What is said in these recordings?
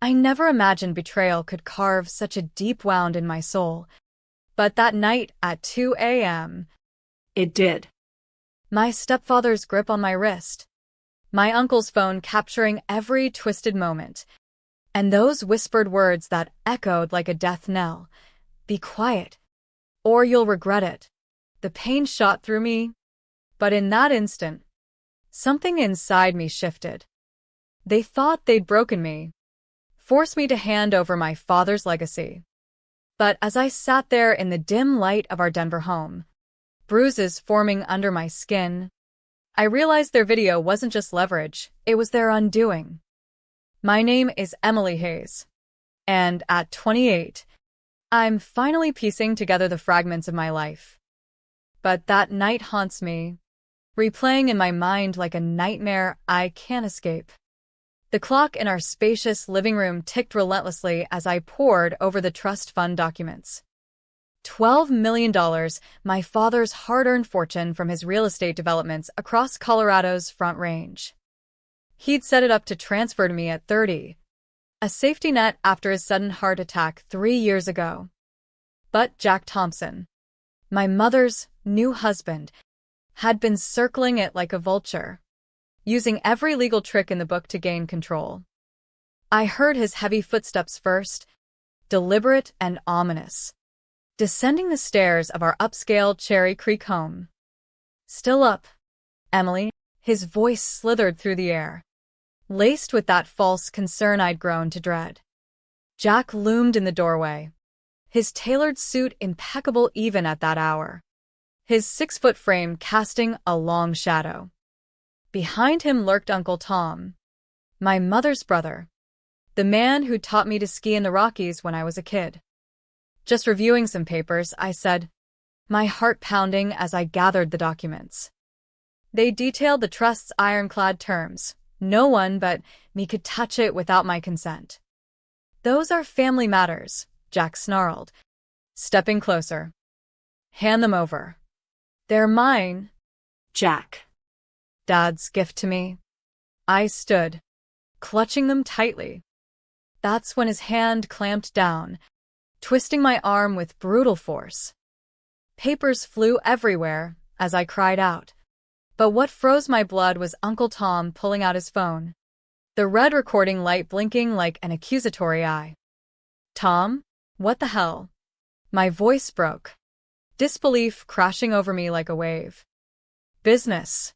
I never imagined betrayal could carve such a deep wound in my soul. But that night at 2 a.m., It did. my stepfather's grip on my wrist, my uncle's phone capturing every twisted moment, and those whispered words that echoed like a death knell, "Be quiet, or you'll regret it." The pain shot through me, but in that instant, something inside me shifted. They thought they'd broken me, forced me to hand over my father's legacy. But as I sat there in the dim light of our Denver home, bruises forming under my skin, I realized their video wasn't just leverage, it was their undoing. My name is Emily Hayes, and at 28, I'm finally piecing together the fragments of my life. But that night haunts me, replaying in my mind like a nightmare I can't escape. The clock in our spacious living room ticked relentlessly as I pored over the trust fund documents. $12 million, my father's hard-earned fortune from his real estate developments across Colorado's Front Range. He'd set it up to transfer to me at 30, a safety net after his sudden heart attack 3 years ago. But Jack Thompson, my mother's new husband, had been circling it like a vulture, using every legal trick in the book to gain control. I heard his heavy footsteps first, deliberate and ominous, descending the stairs of our upscale Cherry Creek home. "Still up, Emily?" His voice slithered through the air, laced with that false concern I'd grown to dread. Jack loomed in the doorway, his tailored suit impeccable even at that hour, his 6-foot frame casting a long shadow. Behind him lurked Uncle Tom, my mother's brother, the man who taught me to ski in the Rockies when I was a kid. "Just reviewing some papers," I said, my heart pounding as I gathered the documents. They detailed the trust's ironclad terms. No one but me could touch it without my consent. "Those are family matters," Jack snarled, stepping closer. "Hand them over." "They're mine." Jack. "Dad's gift to me." I stood, clutching them tightly. That's when his hand clamped down, twisting my arm with brutal force. Papers flew everywhere as I cried out. But what froze my blood was Uncle Tom pulling out his phone, the red recording light blinking like an accusatory eye. "Tom, what the hell?" My voice broke, disbelief crashing over me like a wave. "Business,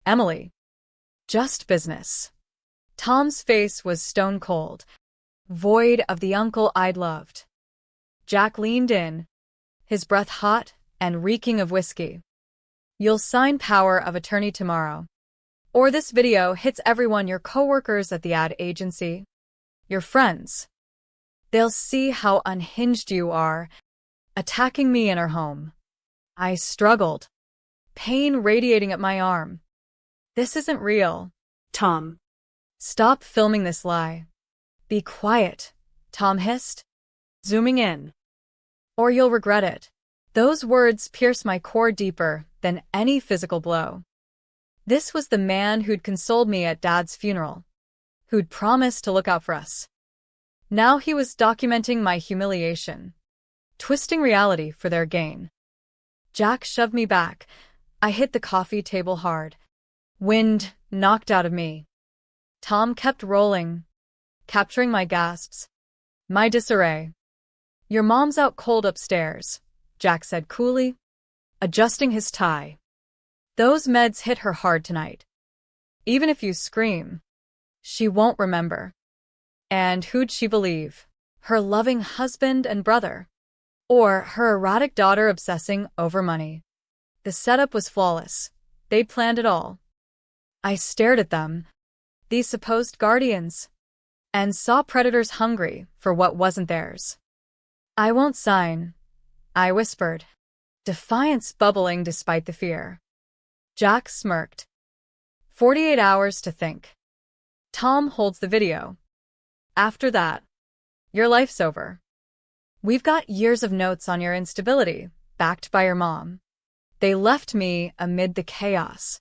Emily. Just business." Tom's face was stone cold, void of the uncle I'd loved. Jack leaned in, his breath hot and reeking of whiskey. "You'll sign power of attorney tomorrow, or this video hits everyone, your coworkers at the ad agency, your friends. They'll see how unhinged you are, attacking me in her home." I struggled, pain radiating up my arm. "This isn't real." Tom. "Stop filming this lie." "Be quiet," Tom hissed, zooming in, "or you'll regret it." Those words pierced my core deeper than any physical blow. This was the man who'd consoled me at Dad's funeral, who'd promised to look out for us. Now he was documenting my humiliation, twisting reality for their gain. Jack shoved me back. I hit the coffee table hard, wind knocked out of me. Tom kept rolling, capturing my gasps, my disarray. "Your mom's out cold upstairs," Jack said coolly, adjusting his tie. "Those meds hit her hard tonight. Even if you scream, she won't remember." And who'd she believe? Her loving husband and brother? Or her erratic daughter obsessing over money? The setup was flawless. They'd planned it all. I stared at them, these supposed guardians, and saw predators hungry for what wasn't theirs. "I won't sign," I whispered, defiance bubbling despite the fear. Jack smirked. 48 hours to think. Tom holds the video. After that, your life's over. We've got years of notes on your instability, backed by your mom. They left me amid the chaos.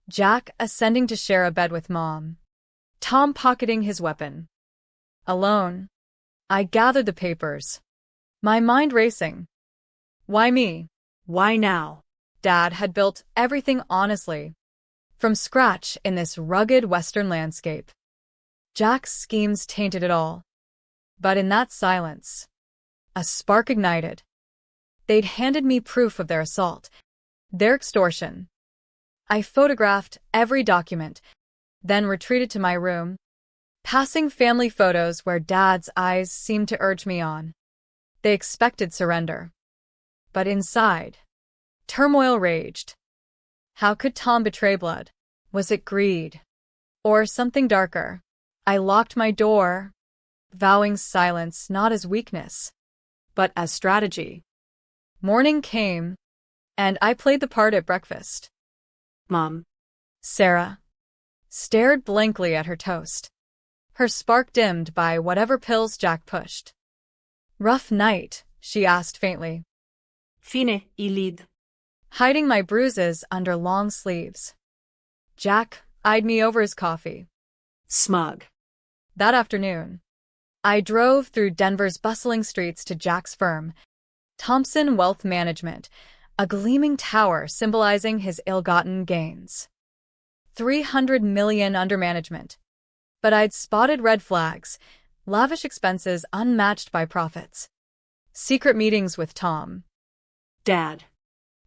Jack ascending to share a bed with Mom. Tom pocketing his weapon. Alone. I gathered the papers. My mind racing. Why me? Why now? Dad had built everything honestly, from scratch in this rugged Western landscape. Jack's schemes tainted it all. But in that silence, a spark ignited. They'd handed me proof of their assault, their extortion. I photographed every document, then retreated to my room, passing family photos where Dad's eyes seemed to urge me on. They expected surrender. But inside, turmoil raged. How could Tom betray blood? Was it greed? Or something darker? I locked my door, vowing silence not as weakness, but as strategy. Morning came, and I played the part at breakfast. Mom. Sarah stared blankly at her toast, her spark dimmed by whatever pills Jack pushed. Rough night, she asked faintly, Fine, Ilid. hiding my bruises under long sleeves. Jack eyed me over his coffee. Smug. That afternoon, I drove through Denver's bustling streets to Jack's firm, Thompson Wealth Management, a gleaming tower symbolizing his ill-gotten gains. 300 million under management. But I'd spotted red flags, lavish expenses unmatched by profits. Secret meetings with Tom. Dad.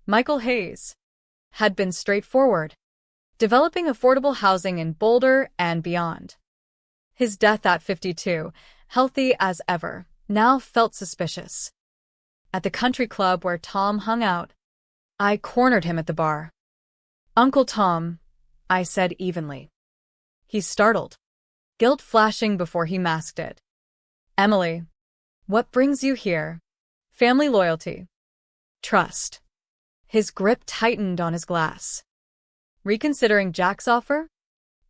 Michael Hayes had been straightforward, developing affordable housing in Boulder and beyond. His death at 52, healthy as ever, now felt suspicious. At the country club where Tom hung out, I cornered him at the bar. "Uncle Tom," I said evenly. He startled, guilt flashing before he masked it. "Emily, what brings you here? Family loyalty. Trust." His grip tightened on his glass. "Reconsidering Jack's offer?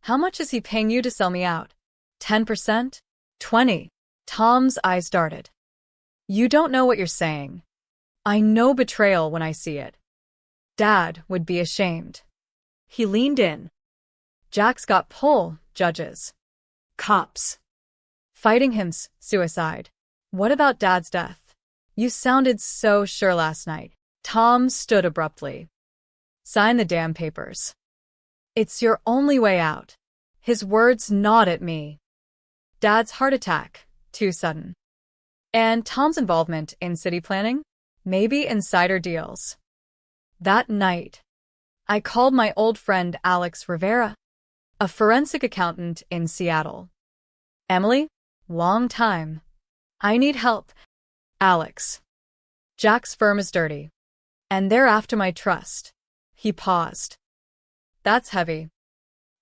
How much is he paying you to sell me out? 10%? 20? Tom's eyes darted. "You don't know what you're saying. I know betrayal when I see it. Dad would be ashamed." He leaned in. "Jack's got pull, judges. Cops. Fighting him's suicide. What about Dad's death? You sounded so sure last night." Tom stood abruptly. "Sign the damn papers. It's your only way out." His words gnawed at me. Dad's heart attack, too sudden. And Tom's involvement in city planning? Maybe insider deals. That night, I called my old friend Alex Rivera, a forensic accountant in Seattle. "Emily, long time. I need help." "Alex, Jack's firm is dirty, and they're after my trust." He paused. "That's heavy.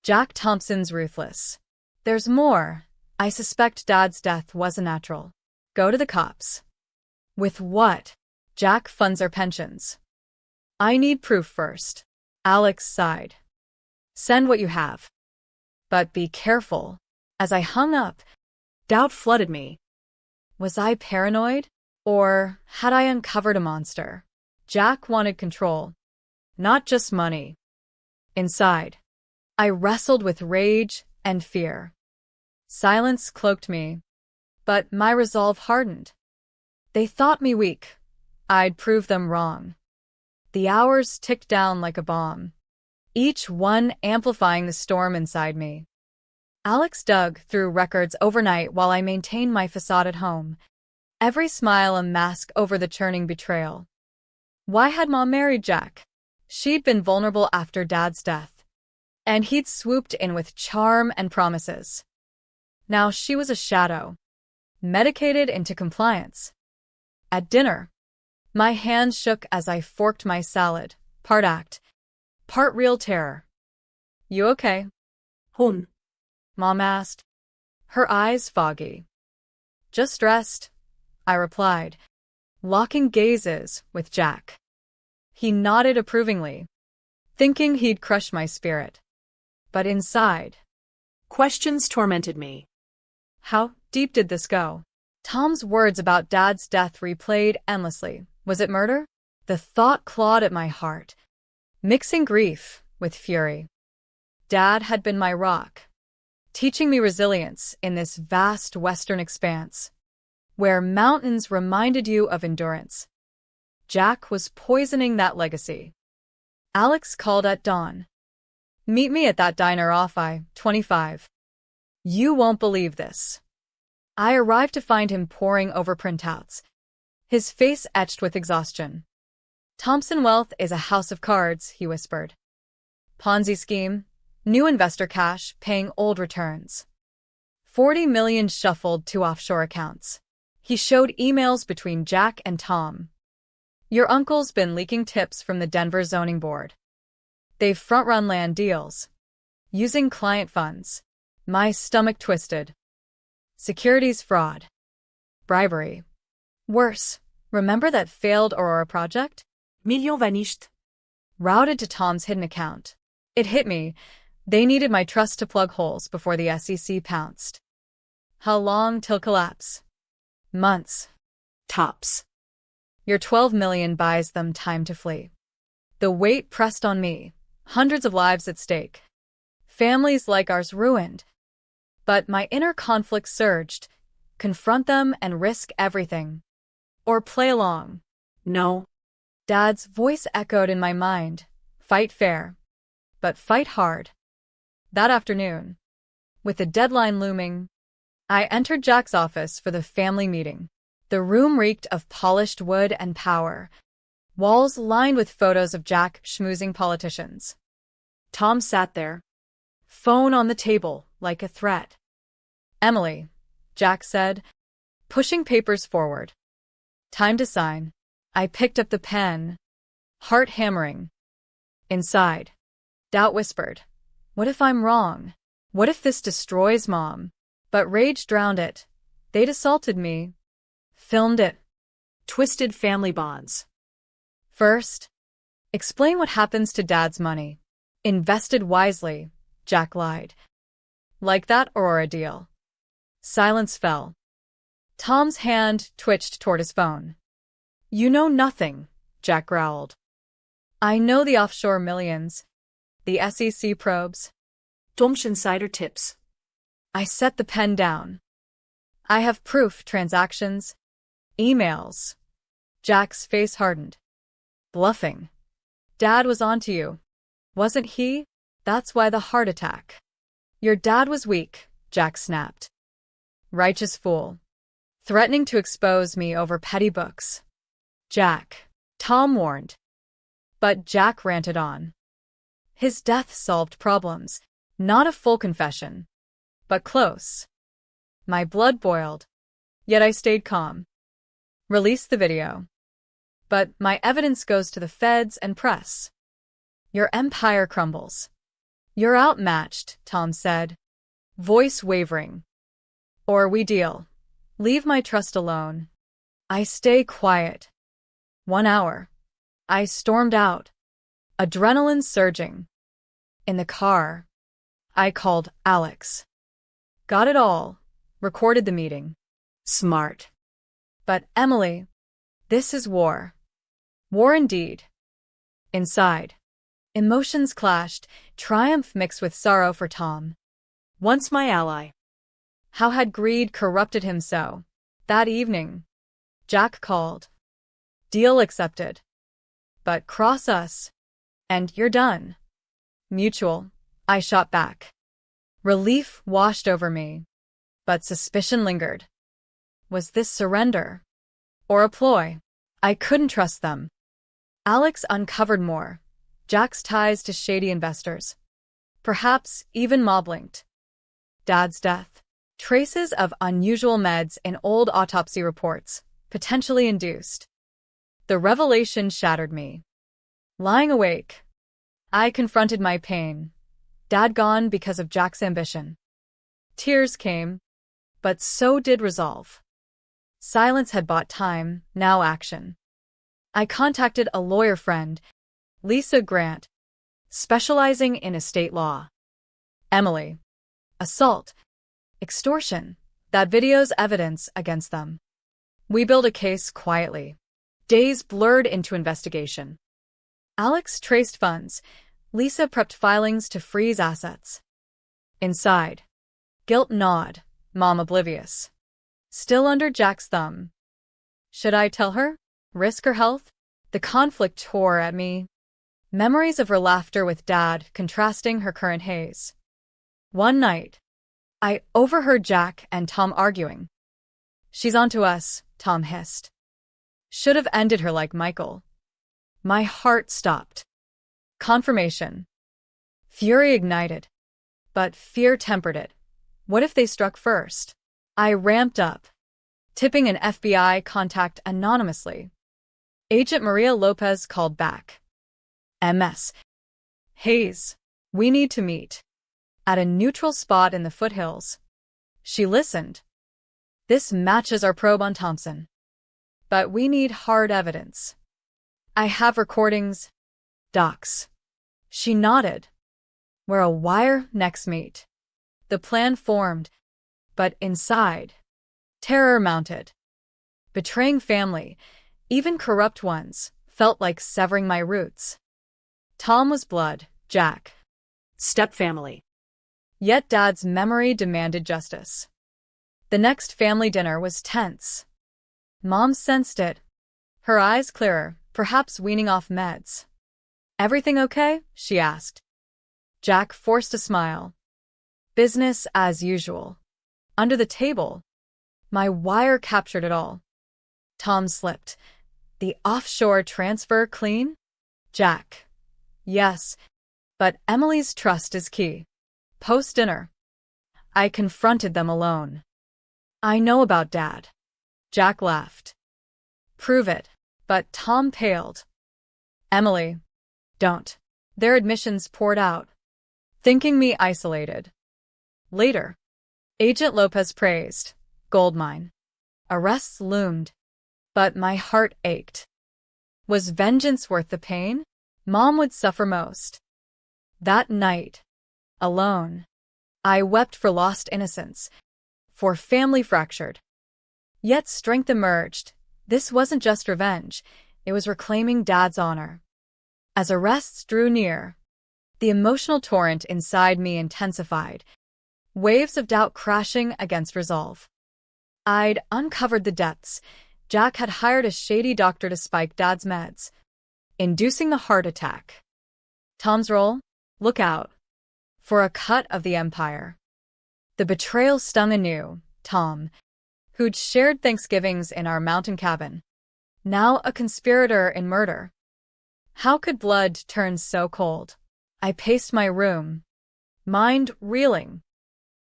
Jack Thompson's ruthless. There's more. I suspect Dad's death was a natural. Go to the cops." "With what?" "Jack funds our pensions." "I need proof first." Alex sighed. "Send what you have. But be careful." As I hung up, doubt flooded me. Was I paranoid? Or had I uncovered a monster? Jack wanted control, not just money. Inside, I wrestled with rage and fear. Silence cloaked me, but my resolve hardened. They thought me weak. I'd prove them wrong. The hours ticked down like a bomb, each one amplifying the storm inside me. Alex dug through records overnight while I maintained my facade at home, every smile a mask over the churning betrayal. Why had Mom married Jack? She'd been vulnerable after Dad's death, and he'd swooped in with charm and promises. Now she was a shadow, medicated into compliance. At dinner, my hands shook as I forked my salad, part act, part real terror. "You okay?" Hun. Mom asked, her eyes foggy. "Just stressed," I replied, locking gazes with Jack. He nodded approvingly, thinking he'd crush my spirit. But inside, Questions tormented me. how deep did this go? Tom's words about Dad's death replayed endlessly. Was it murder? The thought clawed at my heart, mixing grief with fury. Dad had been my rock, teaching me resilience in this vast western expanse, where mountains reminded you of endurance. Jack was poisoning that legacy. Alex called at dawn. Meet me at that diner off I-25. You won't believe this. I arrived to find him poring over printouts, his face etched with exhaustion. Thompson Wealth is a house of cards, he whispered. Ponzi scheme, new investor cash paying old returns. 40 million shuffled to offshore accounts. He showed emails between Jack and Tom. Your uncle's been leaking tips from the Denver zoning board. They've front-run land deals. Using client funds. My stomach twisted. Securities fraud. Bribery. Worse, remember that failed Aurora project? Million vanished. Routed to Tom's hidden account. It hit me. They needed my trust to plug holes before the SEC pounced. How long till collapse? Months. Tops. Your 12 million buys them time to flee. The weight pressed on me. Hundreds of lives at stake. Families like ours ruined. But my inner conflict surged. Confront them and risk everything. Or play along. No. Dad's voice echoed in my mind. Fight fair. But fight hard. That afternoon, with the deadline looming, I entered Jack's office for the family meeting. The room reeked of polished wood and power, walls lined with photos of Jack schmoozing politicians. Tom sat there, phone on the table like a threat. Emily, Jack said, pushing papers forward. Time to sign. I picked up the pen, heart hammering. Inside, doubt whispered, what if I'm wrong? What if this destroys Mom? But rage drowned it. They'd assaulted me. Filmed it. Twisted family bonds. First, explain what happens to Dad's money. Invested wisely, Jack lied. Like that Aurora deal. Silence fell. Tom's hand twitched toward his phone. You know nothing, Jack growled. I know the offshore millions. The SEC probes. Tom's insider tips. I set the pen down. I have proof, transactions. Emails. Jack's face hardened. Bluffing. Dad was onto you. Wasn't he? That's why the heart attack. Your dad was weak, Jack snapped. Righteous fool. Threatening to expose me over petty books. Jack. Tom warned. But Jack ranted on. His death solved problems. Not a full confession. But close. My blood boiled. Yet I stayed calm. Release the video. But my evidence goes to the feds and press. Your empire crumbles. You're outmatched, Tom said, voice wavering. Or we deal. Leave my trust alone. I stay quiet. 1 hour. I stormed out. Adrenaline surging. In the car, I called Alex. Got it all. Recorded the meeting. Smart. But Emily, this is war. War indeed. Inside, emotions clashed, triumph mixed with sorrow for Tom. Once my ally. How had greed corrupted him so? That evening, Jack called. Deal accepted. But cross us, and you're done. Mutual, I shot back. Relief washed over me. But suspicion lingered. Was this surrender? Or a ploy? I couldn't trust them. Alex uncovered more. Jack's ties to shady investors. Perhaps even mob-linked. Dad's death. Traces of unusual meds in old autopsy reports, potentially induced. The revelation shattered me. Lying awake, I confronted my pain. Dad gone because of Jack's ambition. Tears came, but so did resolve. Silence had bought time, now action. I contacted a lawyer friend, Lisa Grant, specializing in estate law. Emily. Assault. Extortion. That video's evidence against them. We built a case quietly. Days blurred into investigation. Alex traced funds. Lisa prepped filings to freeze assets. Inside, Guilt gnawed, Mom oblivious. Still under Jack's thumb. Should I tell her? Risk her health? The conflict tore at me. Memories of her laughter with Dad contrasting her current haze. One night, I overheard Jack and Tom arguing. She's onto us, Tom hissed. Should have ended her like Michael. My heart stopped. Confirmation. Fury ignited. But fear tempered it. What if they struck first? I ramped up, tipping an FBI contact anonymously. Agent Maria Lopez called back. MS. Hayes, we need to meet. At a neutral spot in the foothills. She listened. This matches our probe on Thompson. But we need hard evidence. I have recordings. Docs. She nodded. Where a wire next meet. The plan formed, but inside, terror mounted. Betraying family, even corrupt ones, felt like severing my roots. Tom was blood, Jack. Stepfamily. Yet Dad's memory demanded justice. The next family dinner was tense. Mom sensed it. Her eyes clearer, perhaps weaning off meds. Everything okay? She asked. Jack forced a smile. Business as usual. Under the table. My wire captured it all. Tom slipped. The offshore transfer clean? Jack. Yes, but Emily's trust is key. Post-dinner. I confronted them alone. I know about Dad. Jack laughed. Prove it. But Tom paled. Emily. Don't. Their admissions poured out, thinking me isolated. Later. Agent Lopez praised. Goldmine. Arrests loomed. But my heart ached. Was vengeance worth the pain? Mom would suffer most. That night. Alone. I wept for lost innocence. For family fractured. Yet strength emerged. This wasn't just revenge. It was reclaiming Dad's honor. As arrests drew near, the emotional torrent inside me intensified. Waves of doubt crashing against resolve. I'd uncovered the depths. Jack had hired a shady doctor to spike Dad's meds, inducing the heart attack. Tom's role? Look out. For a cut of the empire. The betrayal stung anew. Tom, who'd shared Thanksgivings in our mountain cabin, now a conspirator in murder. How could blood turn so cold? I paced my room, mind reeling.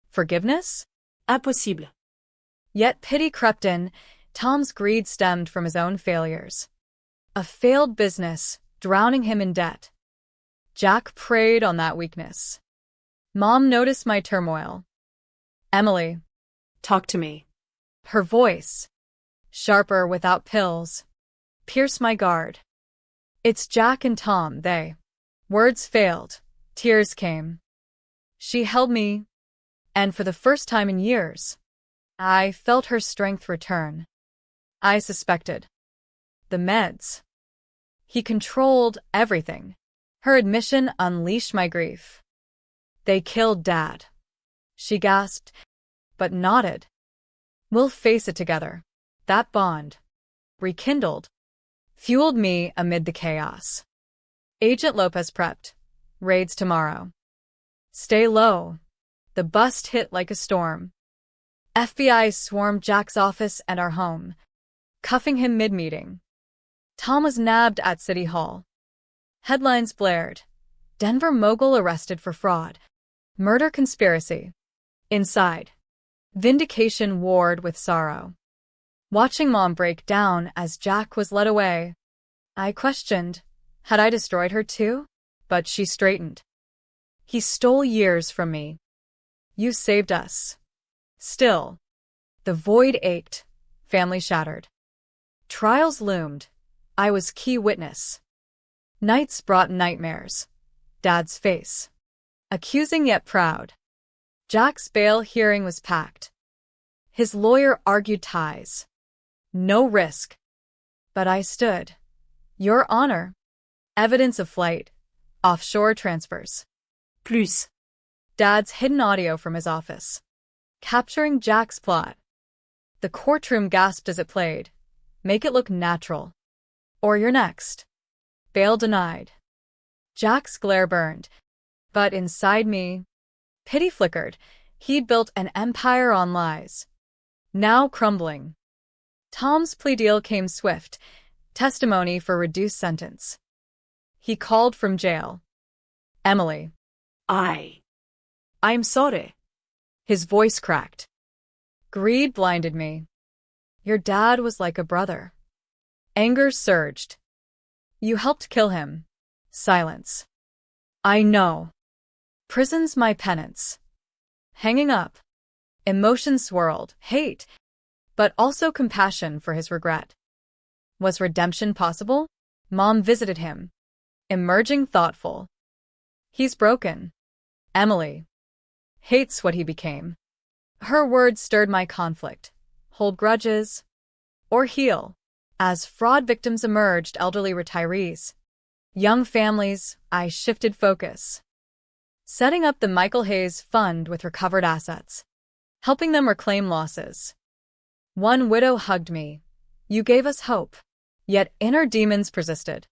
Forgiveness? Impossible. Yet pity crept in. Tom's greed stemmed from his own failures. A failed business, drowning him in debt. Jack preyed on that weakness. Mom noticed my turmoil. Emily. Talk to me. Her voice, sharper without pills, pierced my guard. It's Jack and Tom, they. Words failed. Tears came. She held me, and for the first time in years, I felt her strength return. I suspected. The meds. He controlled everything. Her admission unleashed my grief. They killed Dad. She gasped, but nodded. We'll face it together. That bond, rekindled, fueled me amid the chaos. Agent Lopez prepped. Raids tomorrow. Stay low. The bust hit like a storm. FBI swarmed Jack's office and our home, cuffing him mid-meeting. Tom was nabbed at City Hall. Headlines blared. Denver mogul arrested for fraud. Murder conspiracy. Inside. Vindication warred with sorrow. Watching Mom break down as Jack was led away, I questioned, had I destroyed her too? But she straightened. He stole years from me. You saved us. Still. The void ached, family shattered. Trials loomed. I was key witness. Nights brought nightmares. Dad's face. Accusing yet proud. Jack's bail hearing was packed. His lawyer argued ties. No risk. But I stood. Your Honor. Evidence of flight. Offshore transfers. Plus. Dad's hidden audio from his office. capturing Jack's plot. The courtroom gasped as it played. Make it look natural. Or you're next. Bail denied. Jack's glare burned. But inside me, pity flickered. He'd built an empire on lies. Now crumbling. Tom's plea deal came swift. Testimony for reduced sentence. He called from jail. Emily. I'm sorry. His voice cracked. Greed blinded me. Your dad was like a brother. Anger surged. You helped kill him. Silence. I know. Prison's my penance. Hanging up. Emotion swirled, hate, but also compassion for his regret. Was redemption possible? Mom visited him, emerging thoughtful. He's broken. Emily hates what he became. Her words stirred my conflict. Hold grudges or heal. As fraud victims emerged, elderly retirees, young families, I shifted focus. Setting up the Michael Hayes Fund with recovered assets. Helping them reclaim losses. One widow hugged me. You gave us hope. Yet inner demons persisted.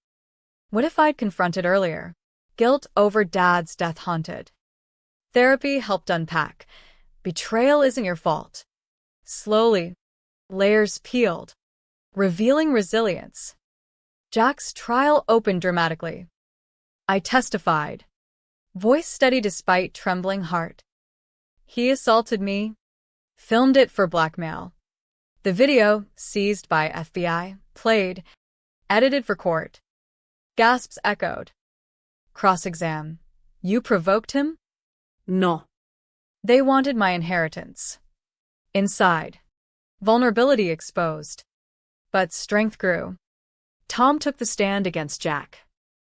What if I'd confronted earlier? Guilt over Dad's death haunted. Therapy helped unpack. Betrayal isn't your fault. Slowly, layers peeled, revealing resilience. Jack's trial opened dramatically. I testified. Voice steady despite trembling heart. He assaulted me. Filmed it for blackmail. The video, seized by FBI, played, edited for court. Gasps echoed. Cross-exam. You provoked him? No. They wanted my inheritance. Inside. Vulnerability exposed. But strength grew. Tom took the stand against Jack,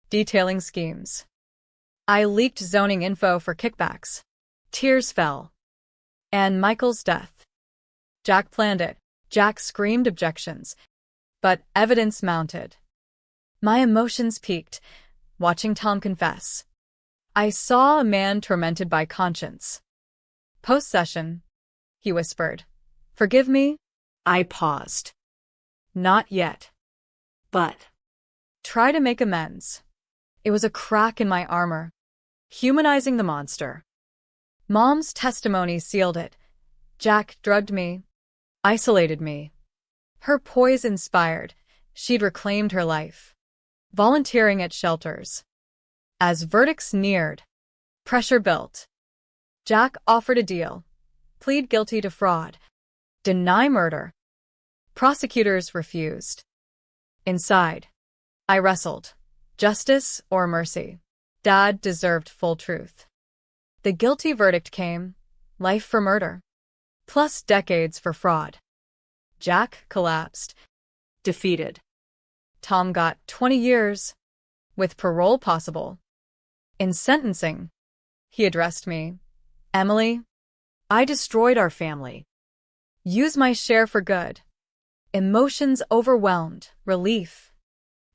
detailing schemes. I leaked zoning info for kickbacks. Tears fell. And Michael's death. Jack planned it. Jack screamed objections. But evidence mounted. My emotions peaked, watching Tom confess. I saw a man tormented by conscience. Post-session, he whispered. Forgive me? I paused. Not yet. But. Try to make amends. It was a crack in my armor, humanizing the monster. Mom's testimony sealed it. Jack drugged me, isolated me. Her poise inspired. She'd reclaimed her life, volunteering at shelters. As verdicts neared, pressure built. Jack offered a deal. Plead guilty to fraud. Deny murder. Prosecutors refused. Inside, I wrestled. Justice or mercy? Dad deserved full truth. The guilty verdict came. Life for murder. Plus decades for fraud. Jack collapsed. Defeated. Tom got 20 years, with parole possible. In sentencing, he addressed me. Emily, I destroyed our family. Use my share for good. Emotions overwhelmed, relief,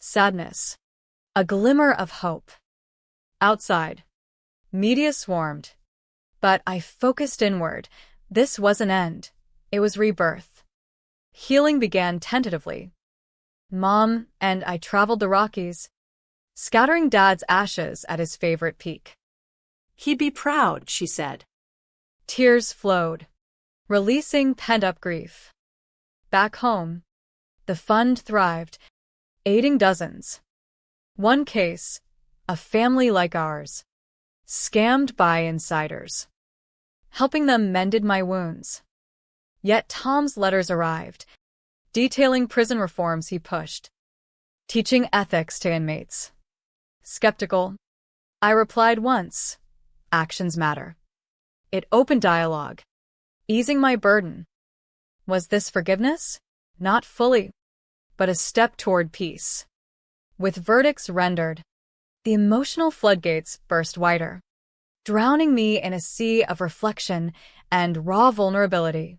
sadness, a glimmer of hope. Outside, media swarmed. But I focused inward. This was an end. It was rebirth. Healing began tentatively. Mom and I traveled the Rockies, scattering Dad's ashes at his favorite peak. He'd be proud, she said. Tears flowed, releasing pent-up grief. Back home, the fund thrived, aiding dozens. One case, a family like ours, scammed by insiders. Helping them mended my wounds. Yet Tom's letters arrived, detailing prison reforms he pushed, teaching ethics to inmates. Skeptical, I replied once, actions matter. It opened dialogue, easing my burden. Was this forgiveness? Not fully, but a step toward peace. With verdicts rendered, the emotional floodgates burst wider, drowning me in a sea of reflection and raw vulnerability.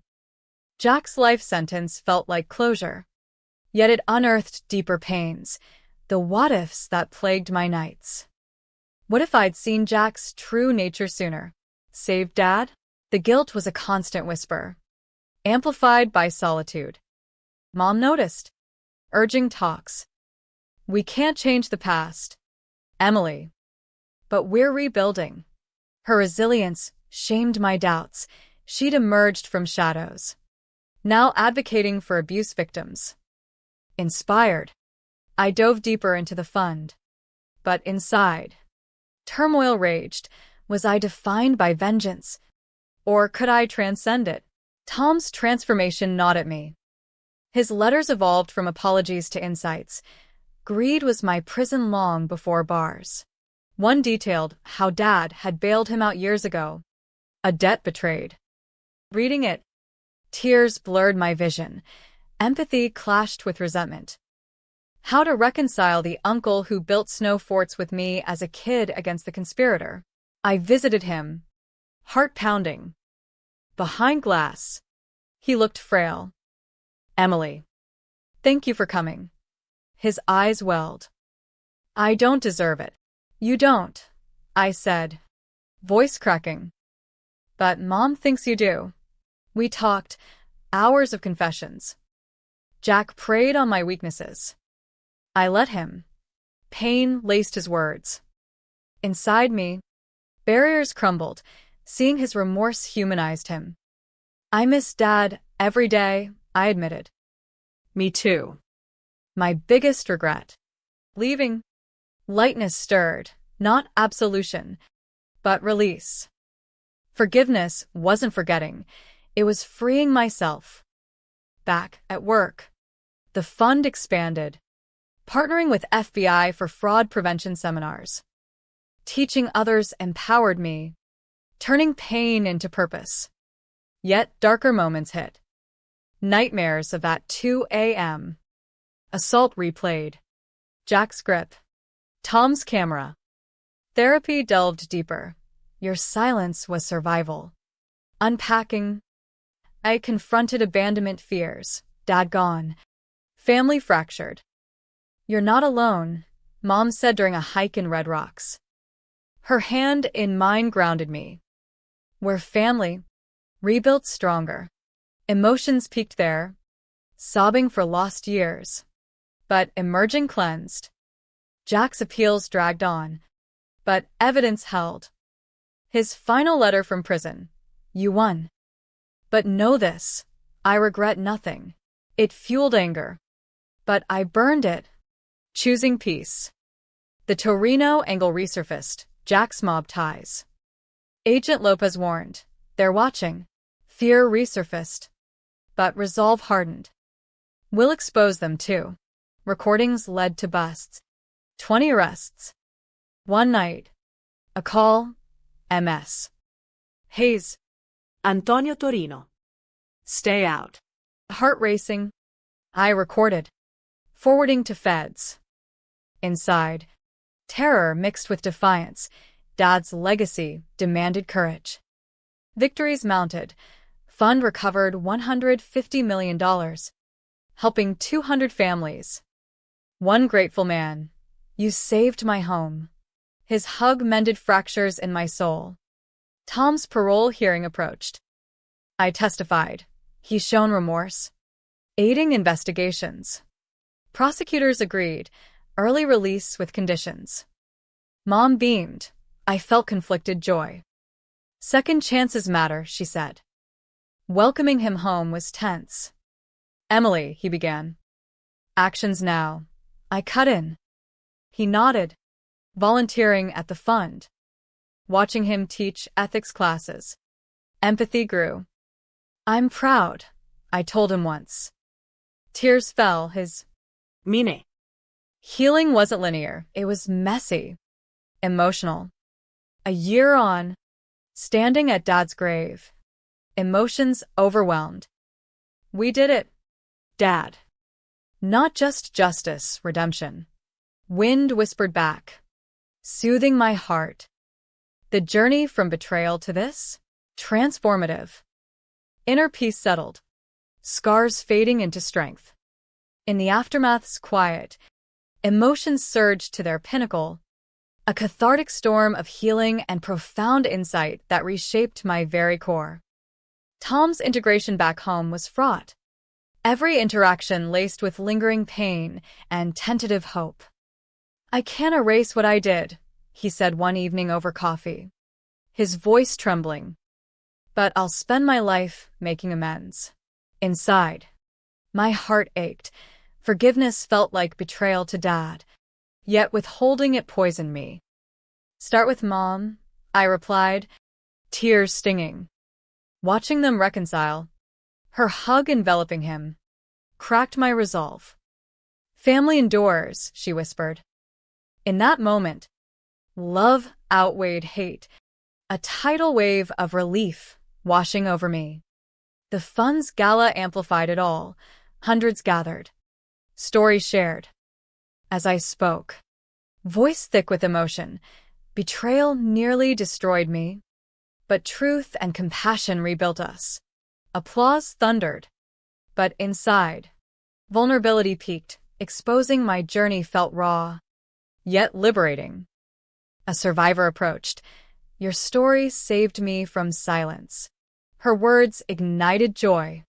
Jack's life sentence felt like closure, yet it unearthed deeper pains, the what-ifs that plagued my nights. What if I'd seen Jack's true nature sooner? Saved Dad? The guilt was a constant whisper, amplified by solitude. Mom noticed, urging talks. We can't change the past, Emily. But we're rebuilding. Her resilience shamed my doubts. She'd emerged from shadows, now advocating for abuse victims. Inspired, I dove deeper into the fund. But inside, turmoil raged. Was I defined by vengeance? Or could I transcend it? Tom's transformation gnawed at me. His letters evolved from apologies to insights. Greed was my prison long before bars. One detailed how Dad had bailed him out years ago. A debt betrayed. Reading it, tears blurred my vision. Empathy clashed with resentment. How to reconcile the uncle who built snow forts with me as a kid against the conspirator? I visited him, heart pounding. Behind glass, he looked frail. Emily, thank you for coming. His eyes welled. I don't deserve it. You don't, I said, voice cracking. But Mom thinks you do. We talked, hours of confessions. Jack preyed on my weaknesses. I let him. Pain laced his words. Inside me, barriers crumbled. Seeing his remorse humanized him. I miss Dad every day, I admitted. Me too. My biggest regret. Leaving. Lightness stirred, not absolution, but release. Forgiveness wasn't forgetting. It was freeing myself. Back at work, the fund expanded, partnering with FBI for fraud prevention seminars. Teaching others empowered me, turning pain into purpose. Yet darker moments hit. Nightmares of that 2 a.m. Assault replayed. Jack's grip. Tom's camera. Therapy delved deeper. Your silence was survival. Unpacking. I confronted abandonment fears. Dad gone. Family fractured. You're not alone, Mom said during a hike in Red Rocks. Her hand in mine grounded me. We're family, rebuilt stronger. Emotions peaked there, sobbing for lost years, but emerging cleansed. Jack's appeals dragged on, but evidence held. His final letter from prison. You won. But know this, I regret nothing. It fueled anger. But I burned it, choosing peace. The Torino angle resurfaced, Jack's mob ties. Agent Lopez warned, they're watching. Fear resurfaced. But resolve hardened. We'll expose them too. Recordings led to busts. 20 arrests. One night. A call. MS. Hayes. Antonio Torino. Stay out. Heart racing. I recorded. Forwarding to feds. Inside. Terror mixed with defiance. Dad's legacy demanded courage. Victories mounted. Fund recovered $150 million, helping 200 families. One grateful man. You saved my home. His hug mended fractures in my soul. Tom's parole hearing approached. I testified. He's shown remorse. Aiding investigations. Prosecutors agreed. Early release with conditions. Mom beamed. I felt conflicted joy. Second chances matter, she said. Welcoming him home was tense. Emily, he began. Actions now. I cut in. He nodded, volunteering at the fund. Watching him teach ethics classes. Empathy grew. I'm proud, I told him once. Tears fell, his Mine. healing wasn't linear, it was messy, emotional. A year on, standing at Dad's grave, emotions overwhelmed. We did it, Dad. Not just justice, redemption. Wind whispered back, soothing my heart. The journey from betrayal to this? Transformative. Inner peace settled, scars fading into strength. In the aftermath's quiet, emotions surged to their pinnacle. a cathartic storm of healing and profound insight that reshaped my very core. Tom's integration back home was fraught, every interaction laced with lingering pain and tentative hope. "I can't erase what I did," he said one evening over coffee, his voice trembling. "But I'll spend my life making amends." Inside, my heart ached. Forgiveness felt like betrayal to Dad, yet withholding it poisoned me. "Start with Mom," I replied, tears stinging. Watching them reconcile, her hug enveloping him, cracked my resolve. "Family endures," she whispered. In that moment, love outweighed hate, a tidal wave of relief washing over me. The Fun's gala amplified it all. Hundreds gathered, stories shared. As I spoke, voice thick with emotion, betrayal nearly destroyed me, but truth and compassion rebuilt us. Applause thundered, but inside, vulnerability peaked, exposing my journey felt raw, yet liberating. A survivor approached. "Your story saved me from silence." Her words ignited joy,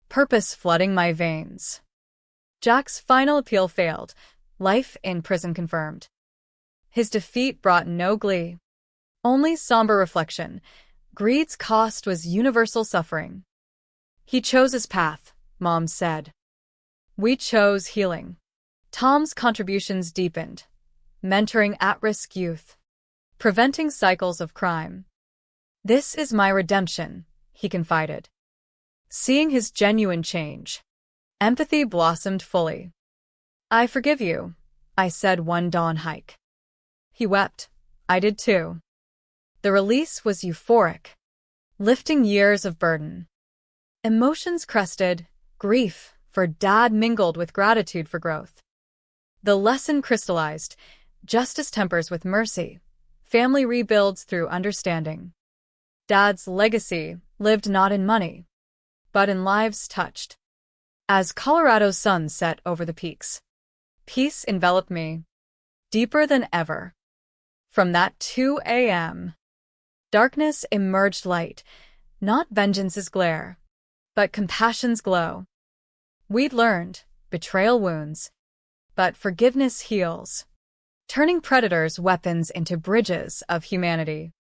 purpose flooding my veins. Jack's final appeal failed, life in prison confirmed. His defeat brought no glee, only somber reflection. Greed's cost was universal suffering. "He chose his path," Mom said. "We chose healing." Tom's contributions deepened, mentoring at-risk youth, preventing cycles of crime. "This is my redemption," he confided. Seeing his genuine change, empathy blossomed fully. "I forgive you," I said one dawn hike. He wept. I did too. The release was euphoric, lifting years of burden. Emotions crested, grief for Dad mingled with gratitude for growth. The lesson crystallized: justice tempers with mercy, family rebuilds through understanding. Dad's legacy lived not in money, but in lives touched. As Colorado's sun set over the peaks, peace enveloped me, deeper than ever. From that 2 a.m., darkness emerged light, not vengeance's glare, but compassion's glow. We'd learned, betrayal wounds, but forgiveness heals, turning predators' weapons into bridges of humanity.